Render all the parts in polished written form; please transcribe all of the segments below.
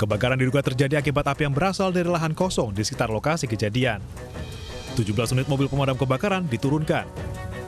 Kebakaran diduga terjadi akibat api yang berasal dari lahan kosong di sekitar lokasi kejadian. 17 unit mobil pemadam kebakaran diturunkan.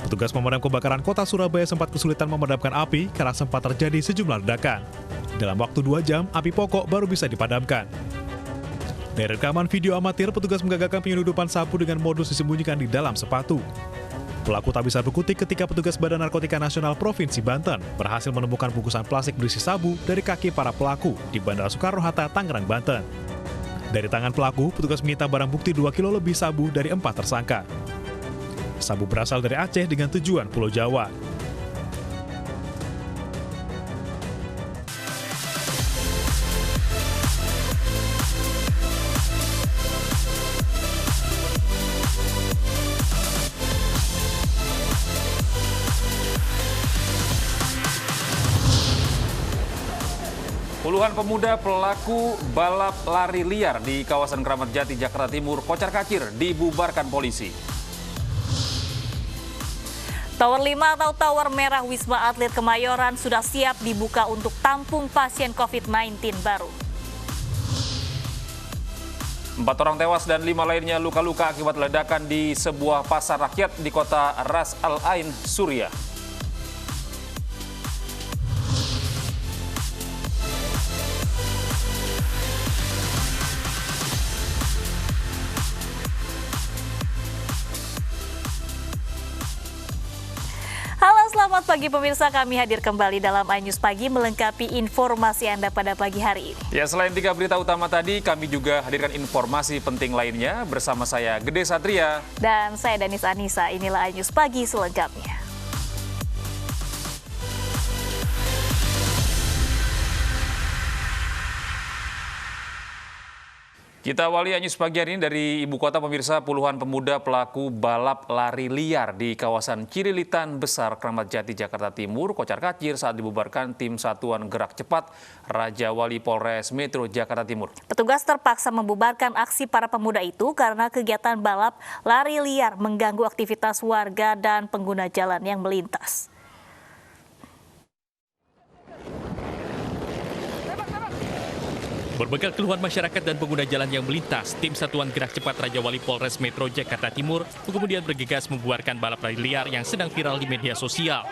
Petugas pemadam kebakaran Kota Surabaya sempat kesulitan memadamkan api karena sempat terjadi sejumlah ledakan. Dalam waktu 2 jam, api pokok baru bisa dipadamkan. Dari rekaman video amatir, petugas menggagalkan penyelundupan sabu dengan modus disembunyikan di dalam sepatu. Pelaku tak bisa berkutik ketika petugas Badan Narkotika Nasional Provinsi Banten berhasil menemukan bungkusan plastik berisi sabu dari kaki para pelaku di Bandara Soekarno-Hatta, Tangerang, Banten. Dari tangan pelaku, petugas menyita barang bukti 2 kilo lebih sabu dari 4 tersangka. Sabu berasal dari Aceh dengan tujuan Pulau Jawa. Puluhan pemuda pelaku balap lari liar di kawasan Kramat Jati, Jakarta Timur, kocar-kacir dibubarkan polisi. Tower 5 atau Tower Merah Wisma Atlet Kemayoran sudah siap dibuka untuk tampung pasien COVID-19 baru. 4 orang tewas dan 5 lainnya luka-luka akibat ledakan di sebuah pasar rakyat di kota Ras Al Ain, Suriah. Halo, selamat pagi pemirsa. Kami hadir kembali dalam iNews Pagi melengkapi informasi Anda pada pagi hari ini. Ya, selain 3 berita utama tadi, kami juga hadirkan informasi penting lainnya bersama saya Gede Satria. Dan saya Danis Anissa. Inilah iNews Pagi selengkapnya. Kita awali iNews pagi hari ini dari ibu kota pemirsa. Puluhan pemuda pelaku balap lari liar di kawasan Cililitan Besar, Kramat Jati, Jakarta Timur kocar-kacir saat dibubarkan tim Satuan Gerak Cepat Raja Wali Polres Metro Jakarta Timur. Petugas terpaksa membubarkan aksi para pemuda itu karena kegiatan balap lari liar mengganggu aktivitas warga dan pengguna jalan yang melintas. Berbekal keluhan masyarakat dan pengguna jalan yang melintas, tim Satuan Gerak Cepat Raja Wali Polres Metro Jakarta Timur kemudian bergegas membubarkan balap lari liar yang sedang viral di media sosial.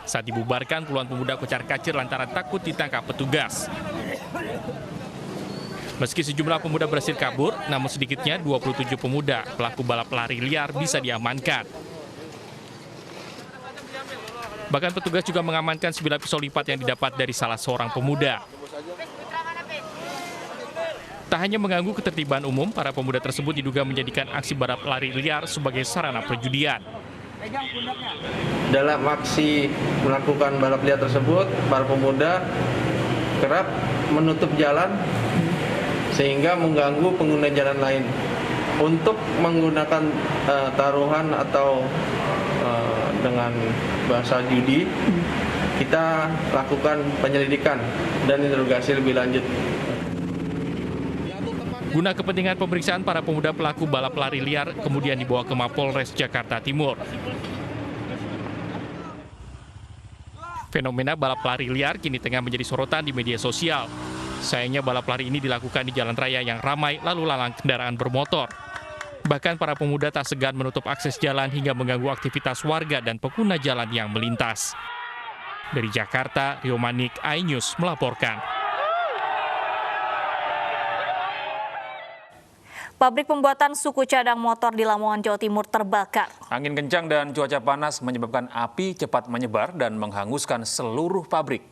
Saat dibubarkan, puluhan pemuda kocar-kacir lantaran takut ditangkap petugas. Meski sejumlah pemuda berhasil kabur, namun sedikitnya 27 pemuda pelaku balap lari liar bisa diamankan. Bahkan petugas juga mengamankan 9 pisau lipat yang didapat dari salah seorang pemuda. Tak hanya mengganggu ketertiban umum, para pemuda tersebut diduga menjadikan aksi balap lari liar sebagai sarana perjudian. Dalam aksi melakukan balap liar tersebut, para pemuda kerap menutup jalan sehingga mengganggu pengguna jalan lain. Untuk menggunakan taruhan atau dengan bahasa judi, kita lakukan penyelidikan dan interogasi lebih lanjut. Guna kepentingan pemeriksaan, para pemuda pelaku balap lari liar kemudian dibawa ke Mapolres Jakarta Timur. Fenomena balap lari liar kini tengah menjadi sorotan di media sosial. Sayangnya balap lari ini dilakukan di jalan raya yang ramai lalu lalang kendaraan bermotor. Bahkan para pemuda tak segan menutup akses jalan hingga mengganggu aktivitas warga dan pengguna jalan yang melintas. Dari Jakarta, Rio Manik, iNews melaporkan. Pabrik pembuatan suku cadang motor di Lamongan, Jawa Timur terbakar. Angin kencang dan cuaca panas menyebabkan api cepat menyebar dan menghanguskan seluruh pabrik.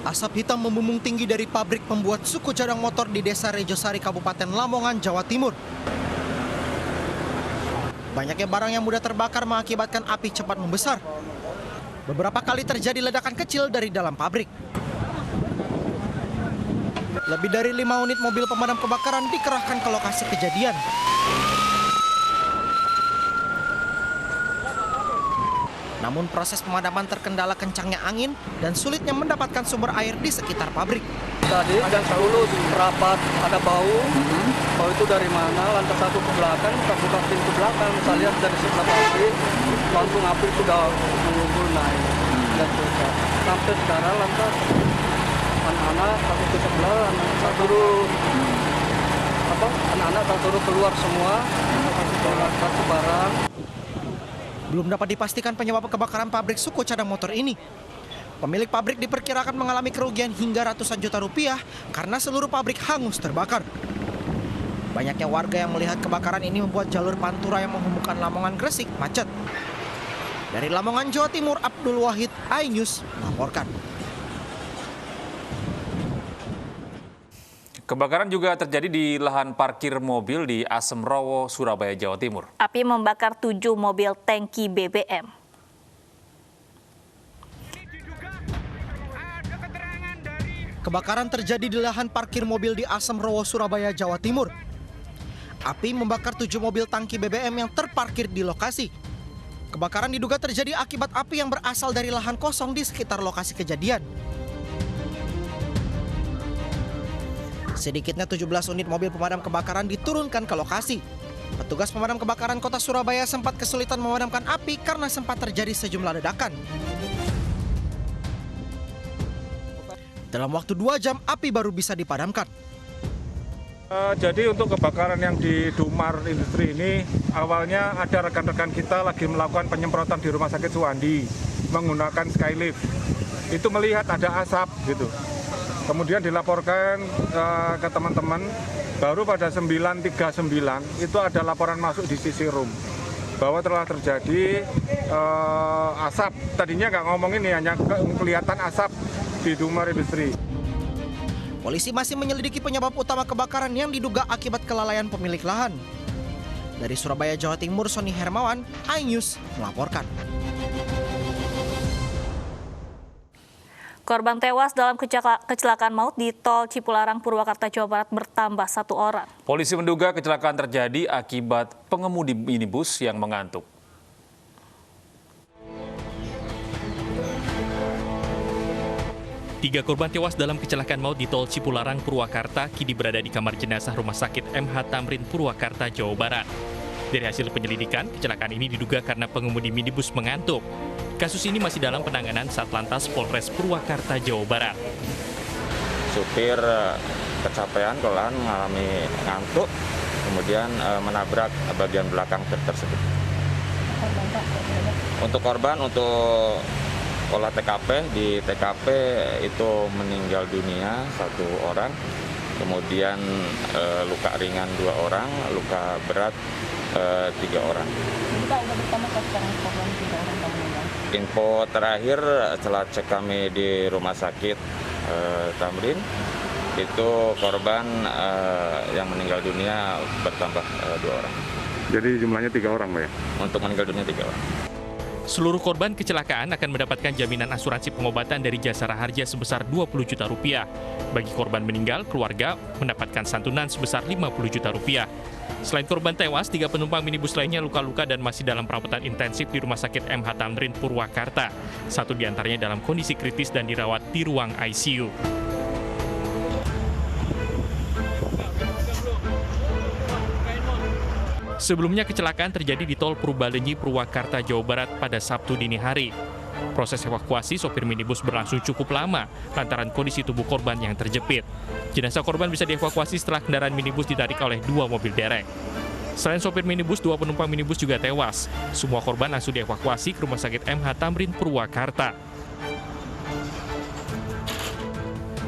Asap hitam membumbung tinggi dari pabrik pembuat suku cadang motor di Desa Rejosari, Kabupaten Lamongan, Jawa Timur. Banyaknya barang yang mudah terbakar mengakibatkan api cepat membesar. Beberapa kali terjadi ledakan kecil dari dalam pabrik. Lebih dari 5 unit mobil pemadam kebakaran dikerahkan ke lokasi kejadian. Namun proses pemadaman terkendala kencangnya angin dan sulitnya mendapatkan sumber air di sekitar pabrik. Tadi jam 10 rapat ada bau. Bau itu dari mana? Lantas aku ke belakang, buka pintu belakang. Saya lihat dari sebelah pabrik, langsung api sudah mengumpul naik. Dan sampai sekarang lantas anak-anak aku ke sebelah, saya suruh anak-anak saya suruh keluar semua, kasih barang. Belum dapat dipastikan penyebab kebakaran pabrik suku cadang motor ini. Pemilik pabrik diperkirakan mengalami kerugian hingga ratusan juta rupiah karena seluruh pabrik hangus terbakar. Banyaknya warga yang melihat kebakaran ini membuat jalur Pantura yang menghubungkan Lamongan Gresik macet. Dari Lamongan, Jawa Timur, Abdul Wahid, iNews melaporkan. Kebakaran juga terjadi di lahan parkir mobil di Asemrowo, Surabaya, Jawa Timur. Api membakar 7 mobil tangki BBM. Kebakaran terjadi di lahan parkir mobil di Asemrowo, Surabaya, Jawa Timur. Api membakar 7 mobil tangki BBM yang terparkir di lokasi. Kebakaran diduga terjadi akibat api yang berasal dari lahan kosong di sekitar lokasi kejadian. Sedikitnya 17 unit mobil pemadam kebakaran diturunkan ke lokasi. Petugas pemadam kebakaran Kota Surabaya sempat kesulitan memadamkan api karena sempat terjadi sejumlah ledakan. Dalam waktu 2 jam, api baru bisa dipadamkan. Jadi untuk kebakaran yang di Dumar Industri ini, awalnya ada rekan-rekan kita lagi melakukan penyemprotan di Rumah Sakit Suwandi menggunakan skylift. Itu melihat ada asap gitu. Kemudian dilaporkan ke teman-teman, baru pada 9.39 itu ada laporan masuk di sisi room bahwa telah terjadi asap. Tadinya nggak ngomong ini, hanya kelihatan asap di Dumar Industri. Polisi masih menyelidiki penyebab utama kebakaran yang diduga akibat kelalaian pemilik lahan. Dari Surabaya, Jawa Timur, Sony Hermawan, iNews melaporkan. Korban tewas dalam kecelakaan maut di Tol Cipularang, Purwakarta, Jawa Barat bertambah 1 orang. Polisi menduga kecelakaan terjadi akibat pengemudi minibus yang mengantuk. Tiga korban tewas dalam kecelakaan maut di Tol Cipularang, Purwakarta kini berada di kamar jenazah Rumah Sakit MH Tamrin, Purwakarta, Jawa Barat. Dari hasil penyelidikan, kecelakaan ini diduga karena pengemudi minibus mengantuk. Kasus ini masih dalam penanganan Satlantas Polres Purwakarta, Jawa Barat. Supir kecapean kelelahan mengalami ngantuk, kemudian menabrak bagian belakang truk tersebut. Untuk korban, untuk olah TKP, di TKP itu meninggal dunia 1 orang, kemudian luka ringan 2 orang, luka berat 3 orang. Info terakhir setelah cek kami di Rumah Sakit Tamrin, itu korban yang meninggal dunia bertambah 2 orang. Jadi jumlahnya 3 orang, Pak ya? Untuk meninggal dunia 3 orang. Seluruh korban kecelakaan akan mendapatkan jaminan asuransi pengobatan dari Jasara Harja sebesar 20 juta rupiah. Bagi korban meninggal, keluarga mendapatkan santunan sebesar 50 juta rupiah. Selain korban tewas, 3 penumpang minibus lainnya luka-luka dan masih dalam perawatan intensif di Rumah Sakit MH Tamrin, Purwakarta. 1 diantaranya dalam kondisi kritis dan dirawat di ruang ICU. Sebelumnya kecelakaan terjadi di Tol Purbalenyi, Purwakarta, Jawa Barat pada Sabtu dini hari. Proses evakuasi sopir minibus berlangsung cukup lama lantaran kondisi tubuh korban yang terjepit. Jenazah korban bisa dievakuasi setelah kendaraan minibus ditarik oleh 2 mobil derek. Selain sopir minibus, 2 penumpang minibus juga tewas. Semua korban langsung dievakuasi ke Rumah Sakit MH Tamrin, Purwakarta.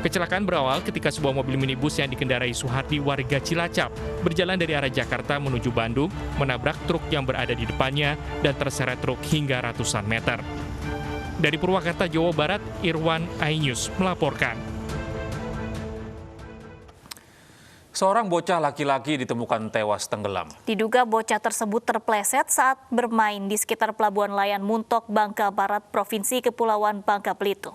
Kecelakaan berawal ketika sebuah mobil minibus yang dikendarai Suhardi warga Cilacap berjalan dari arah Jakarta menuju Bandung, menabrak truk yang berada di depannya dan terseret truk hingga ratusan meter. Dari Purwakarta, Jawa Barat, Irwan, iNews melaporkan. Seorang bocah laki-laki ditemukan tewas tenggelam. Diduga bocah tersebut terpleset saat bermain di sekitar Pelabuhan Layan Muntok, Bangka Barat, Provinsi Kepulauan Bangka Belitung.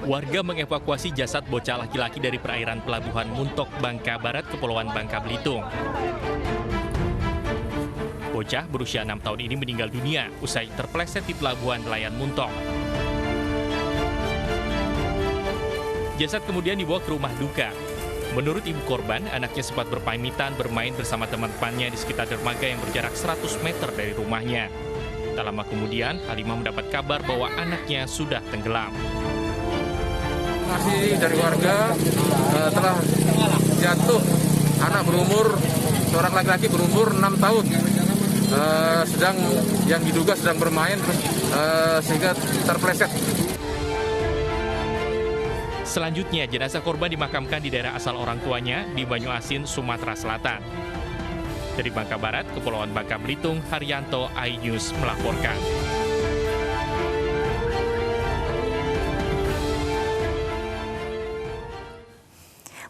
Warga mengevakuasi jasad bocah laki-laki dari perairan Pelabuhan Muntok, Bangka Barat, Kepulauan Bangka Belitung. bocah berusia 6 tahun ini meninggal dunia usai terpleset di pelabuhan nelayan Muntong. Jasad kemudian dibawa ke rumah duka. Menurut ibu korban, anaknya sempat berpamitan bermain bersama teman-temannya di sekitar dermaga yang berjarak 100 meter dari rumahnya. Tak lama kemudian, Halimah mendapat kabar bahwa anaknya sudah tenggelam. Informasi dari warga telah jatuh anak seorang laki-laki berumur 6 tahun, yang diduga sedang bermain sehingga terpleset. Selanjutnya, jenazah korban dimakamkan di daerah asal orang tuanya di Banyuasin, Sumatera Selatan. Dari Bangka Barat, Kepulauan Bangka Belitung, Haryanto, iNews melaporkan.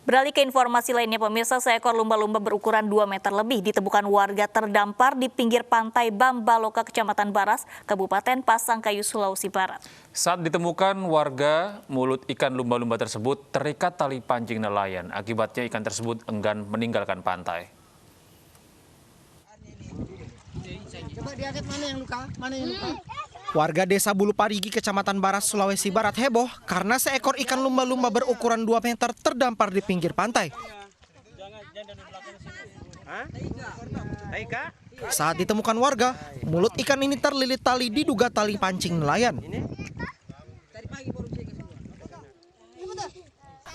Beralih ke informasi lainnya, pemirsa, seekor lumba-lumba berukuran 2 meter lebih ditemukan warga terdampar di pinggir pantai Bambaloka, Kecamatan Baras, Kabupaten Pasangkayu, Sulawesi Barat. Saat ditemukan warga, mulut ikan lumba-lumba tersebut terikat tali pancing nelayan. Akibatnya ikan tersebut enggan meninggalkan pantai. Coba diangkat, mana yang luka? Mana yang luka? Warga desa Bulu Parigi, Kecamatan Baras, Sulawesi Barat heboh karena seekor ikan lumba-lumba berukuran 2 meter terdampar di pinggir pantai. Saat ditemukan warga, mulut ikan ini terlilit tali diduga tali pancing nelayan.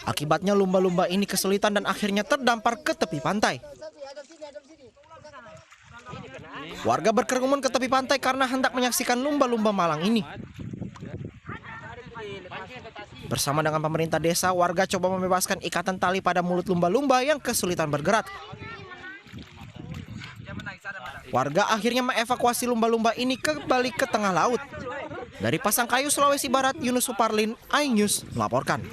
Akibatnya lumba-lumba ini kesulitan dan akhirnya terdampar ke tepi pantai. Warga berkerumun ke tepi pantai karena hendak menyaksikan lumba-lumba malang ini. Bersama dengan pemerintah desa, warga coba membebaskan ikatan tali pada mulut lumba-lumba yang kesulitan bergerak. Warga akhirnya mengevakuasi lumba-lumba ini kembali ke tengah laut. Dari Pasangkayu, Sulawesi Barat, Yunus Suparlin, iNews melaporkan.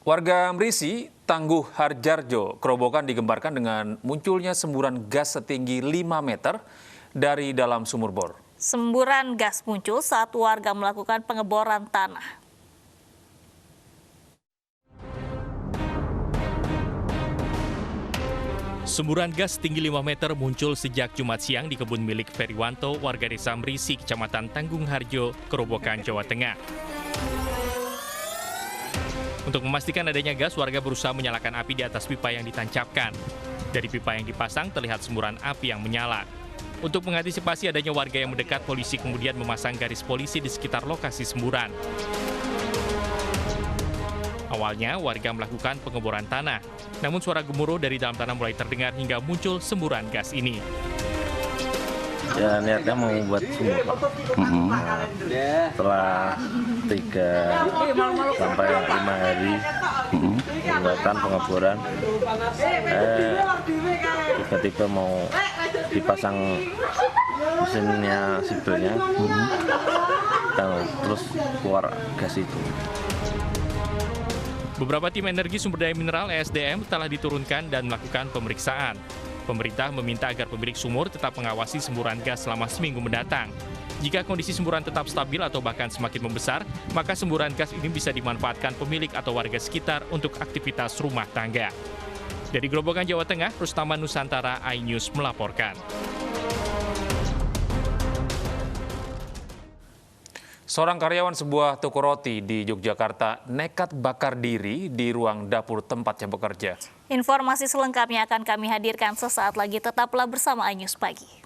Warga Mrisi, Tangguh Harjarjo, Kerobokan digembarkan dengan munculnya semburan gas setinggi 5 meter dari dalam sumur bor. Semburan gas muncul saat warga melakukan pengeboran tanah. Semburan gas setinggi 5 meter muncul sejak Jumat siang di kebun milik Feriwanto, warga desa Mrisi, Kecamatan Tanggung Harjo, Kerobokan, Jawa Tengah. Untuk memastikan adanya gas, warga berusaha menyalakan api di atas pipa yang ditancapkan. Dari pipa yang dipasang, terlihat semburan api yang menyala. Untuk mengantisipasi adanya warga yang mendekat, polisi kemudian memasang garis polisi di sekitar lokasi semburan. Awalnya, warga melakukan pengeboran tanah. Namun suara gemuruh dari dalam tanah mulai terdengar hingga muncul semburan gas ini. Ya, niatnya mau buat sumur, Pak. Setelah 3 sampai 5 hari melakukan pengeboran, tiba-tiba mau dipasang mesinnya sipilnya, terus keluar gas itu. Beberapa tim energi sumber daya mineral ESDM telah diturunkan dan melakukan pemeriksaan. Pemerintah meminta agar pemilik sumur tetap mengawasi semburan gas selama seminggu mendatang. Jika kondisi semburan tetap stabil atau bahkan semakin membesar, maka semburan gas ini bisa dimanfaatkan pemilik atau warga sekitar untuk aktivitas rumah tangga. Dari Grobogan, Jawa Tengah, Rustaman Nusantara, iNews melaporkan. Seorang karyawan sebuah toko roti di Yogyakarta nekat bakar diri di ruang dapur tempatnya bekerja. Informasi selengkapnya akan kami hadirkan sesaat lagi. Tetaplah bersama iNews Pagi.